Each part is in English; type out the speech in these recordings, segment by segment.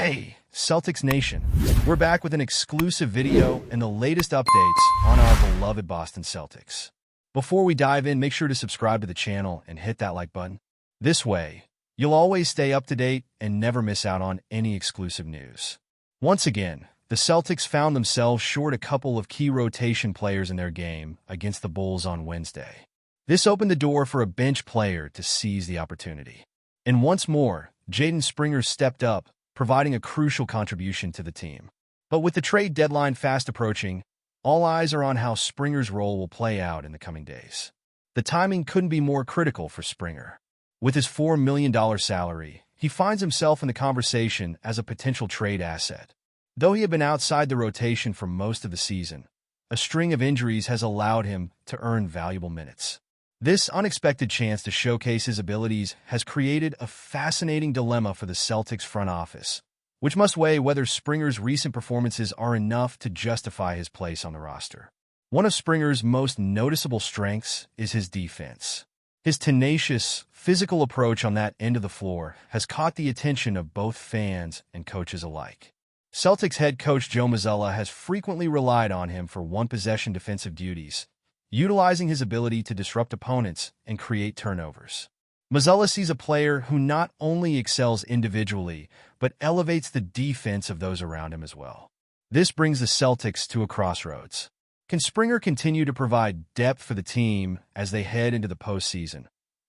Hey, Celtics Nation. We're back with an exclusive video and the latest updates on our beloved Boston Celtics. Before we dive in, make sure to subscribe to the channel and hit that like button. This way, you'll always stay up to date and never miss out on any exclusive news. Once again, the Celtics found themselves short a couple of key rotation players in their game against the Bulls on Wednesday. This opened the door for a bench player to seize the opportunity. And once more, Jaden Springer stepped up, providing a crucial contribution to the team. But with the trade deadline fast approaching, all eyes are on how Springer's role will play out in the coming days. The timing couldn't be more critical for Springer. With his $4 million salary, he finds himself in the conversation as a potential trade asset. Though he had been outside the rotation for most of the season, a string of injuries has allowed him to earn valuable minutes. This unexpected chance to showcase his abilities has created a fascinating dilemma for the Celtics front office, which must weigh whether Springer's recent performances are enough to justify his place on the roster. One of Springer's most noticeable strengths is his defense. His tenacious, physical approach on that end of the floor has caught the attention of both fans and coaches alike. Celtics head coach Joe Mazzulla has frequently relied on him for one-possession defensive duties, utilizing his ability to disrupt opponents and create turnovers. Mazzulla sees a player who not only excels individually, but elevates the defense of those around him as well. This brings the Celtics to a crossroads. Can Springer continue to provide depth for the team as they head into the postseason?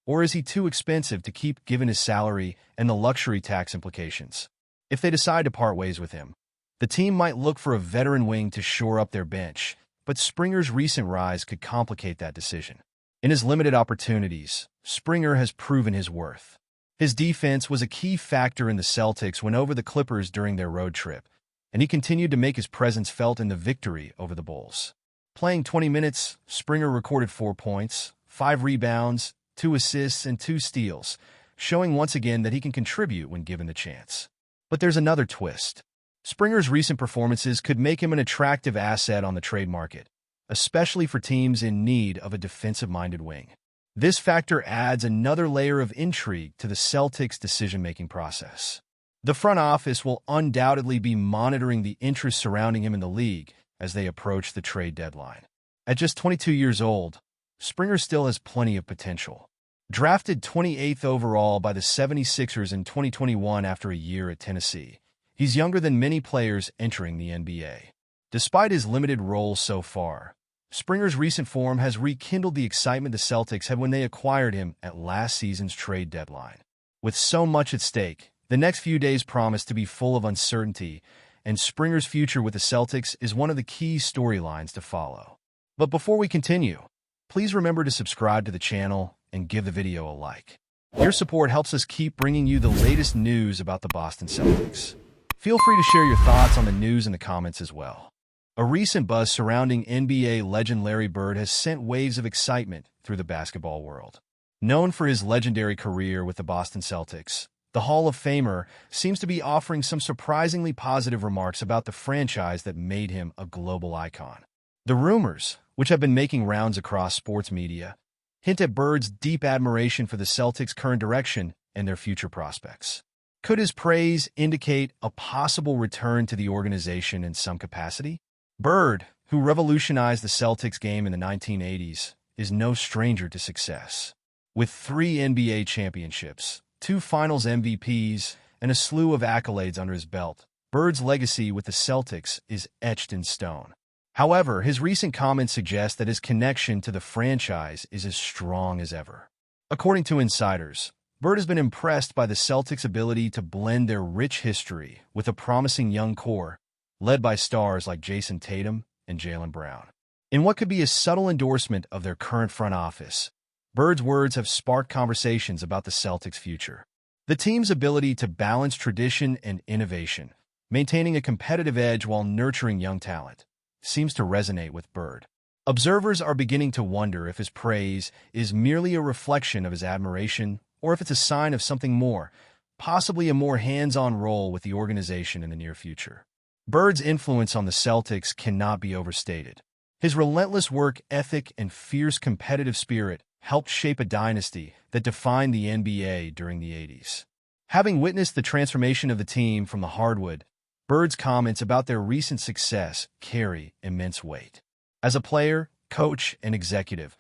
Or is he too expensive to keep given his salary and the luxury tax implications? If they decide to part ways with him, the team might look for a veteran wing to shore up their bench, but Springer's recent rise could complicate that decision. In his limited opportunities, Springer has proven his worth. His defense was a key factor in the Celtics win over the Clippers during their road trip, and he continued to make his presence felt in the victory over the Bulls. Playing 20 minutes, Springer recorded 4 points, 5 rebounds, 2 assists, and 2 steals, showing once again that he can contribute when given the chance. But there's another twist. Springer's recent performances could make him an attractive asset on the trade market, especially for teams in need of a defensive-minded wing. This factor adds another layer of intrigue to the Celtics' decision-making process. The front office will undoubtedly be monitoring the interest surrounding him in the league as they approach the trade deadline. At just 22 years old, Springer still has plenty of potential. Drafted 28th overall by the 76ers in 2021 after a year at Tennessee, he's younger than many players entering the NBA. Despite his limited role so far, Springer's recent form has rekindled the excitement the Celtics had when they acquired him at last season's trade deadline. With so much at stake, the next few days promise to be full of uncertainty, and Springer's future with the Celtics is one of the key storylines to follow. But before we continue, please remember to subscribe to the channel and give the video a like. Your support helps us keep bringing you the latest news about the Boston Celtics. Feel free to share your thoughts on the news in the comments as well. A recent buzz surrounding NBA legend Larry Bird has sent waves of excitement through the basketball world. Known for his legendary career with the Boston Celtics, the Hall of Famer seems to be offering some surprisingly positive remarks about the franchise that made him a global icon. The rumors, which have been making rounds across sports media, hint at Bird's deep admiration for the Celtics' current direction and their future prospects. Could his praise indicate a possible return to the organization in some capacity? Bird, who revolutionized the Celtics game in the 1980s, is no stranger to success. With 3 NBA championships, 2 Finals MVPs, and a slew of accolades under his belt, Bird's legacy with the Celtics is etched in stone. However, his recent comments suggest that his connection to the franchise is as strong as ever. According to insiders, Bird has been impressed by the Celtics' ability to blend their rich history with a promising young core, led by stars like Jason Tatum and Jaylen Brown. In what could be a subtle endorsement of their current front office, Bird's words have sparked conversations about the Celtics' future. The team's ability to balance tradition and innovation, maintaining a competitive edge while nurturing young talent, seems to resonate with Bird. Observers are beginning to wonder if his praise is merely a reflection of his admiration or if it's a sign of something more, possibly a more hands-on role with the organization in the near future. Bird's influence on the Celtics cannot be overstated. His relentless work ethic and fierce competitive spirit helped shape a dynasty that defined the NBA during the 80s. Having witnessed the transformation of the team from the hardwood, Bird's comments about their recent success carry immense weight. As a player, coach, and executive,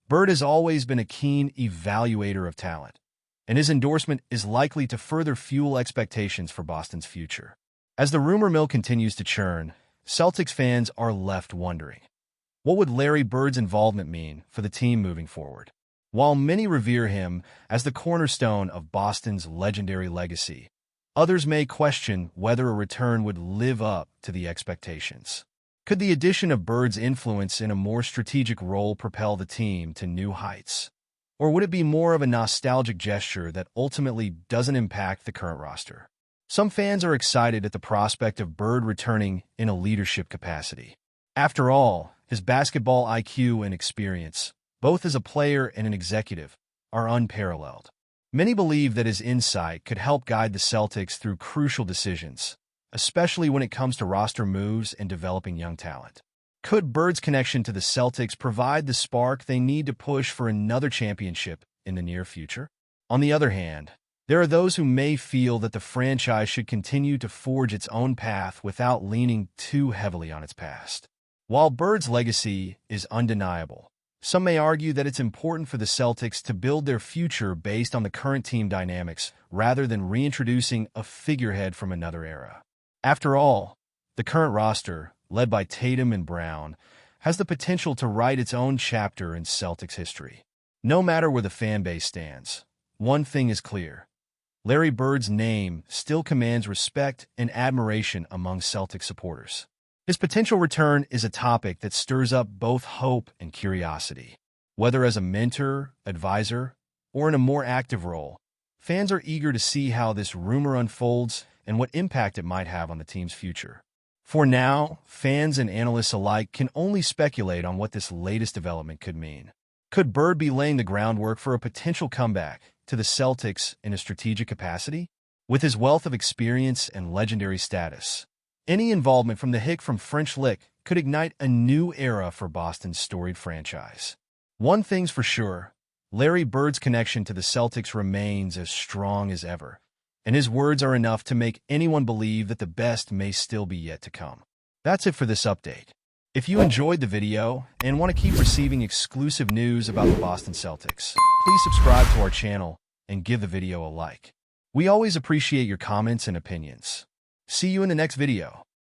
Bird has always been a keen evaluator of talent, and his endorsement is likely to further fuel expectations for Boston's future. As the rumor mill continues to churn, Celtics fans are left wondering, what would Larry Bird's involvement mean for the team moving forward? While many revere him as the cornerstone of Boston's legendary legacy, others may question whether a return would live up to the expectations. Could the addition of Bird's influence in a more strategic role propel the team to new heights? Or would it be more of a nostalgic gesture that ultimately doesn't impact the current roster? Some fans are excited at the prospect of Bird returning in a leadership capacity. After all, his basketball IQ and experience, both as a player and an executive, are unparalleled. Many believe that his insight could help guide the Celtics through crucial decisions, especially when it comes to roster moves and developing young talent. Could Bird's connection to the Celtics provide the spark they need to push for another championship in the near future? On the other hand, there are those who may feel that the franchise should continue to forge its own path without leaning too heavily on its past. While Bird's legacy is undeniable, some may argue that it's important for the Celtics to build their future based on the current team dynamics rather than reintroducing a figurehead from another era. After all, the current roster, led by Tatum and Brown, has the potential to write its own chapter in Celtics history. No matter where the fan base stands, one thing is clear. Larry Bird's name still commands respect and admiration among Celtics supporters. His potential return is a topic that stirs up both hope and curiosity. Whether as a mentor, advisor, or in a more active role, fans are eager to see how this rumor unfolds and what impact it might have on the team's future. For now, fans and analysts alike can only speculate on what this latest development could mean. Could Bird be laying the groundwork for a potential comeback to the Celtics in a strategic capacity? With his wealth of experience and legendary status, any involvement from the Hick from French Lick could ignite a new era for Boston's storied franchise. One thing's for sure, Larry Bird's connection to the Celtics remains as strong as ever, and his words are enough to make anyone believe that the best may still be yet to come. That's it for this update. If you enjoyed the video and want to keep receiving exclusive news about the Boston Celtics, please subscribe to our channel and give the video a like. We always appreciate your comments and opinions. See you in the next video.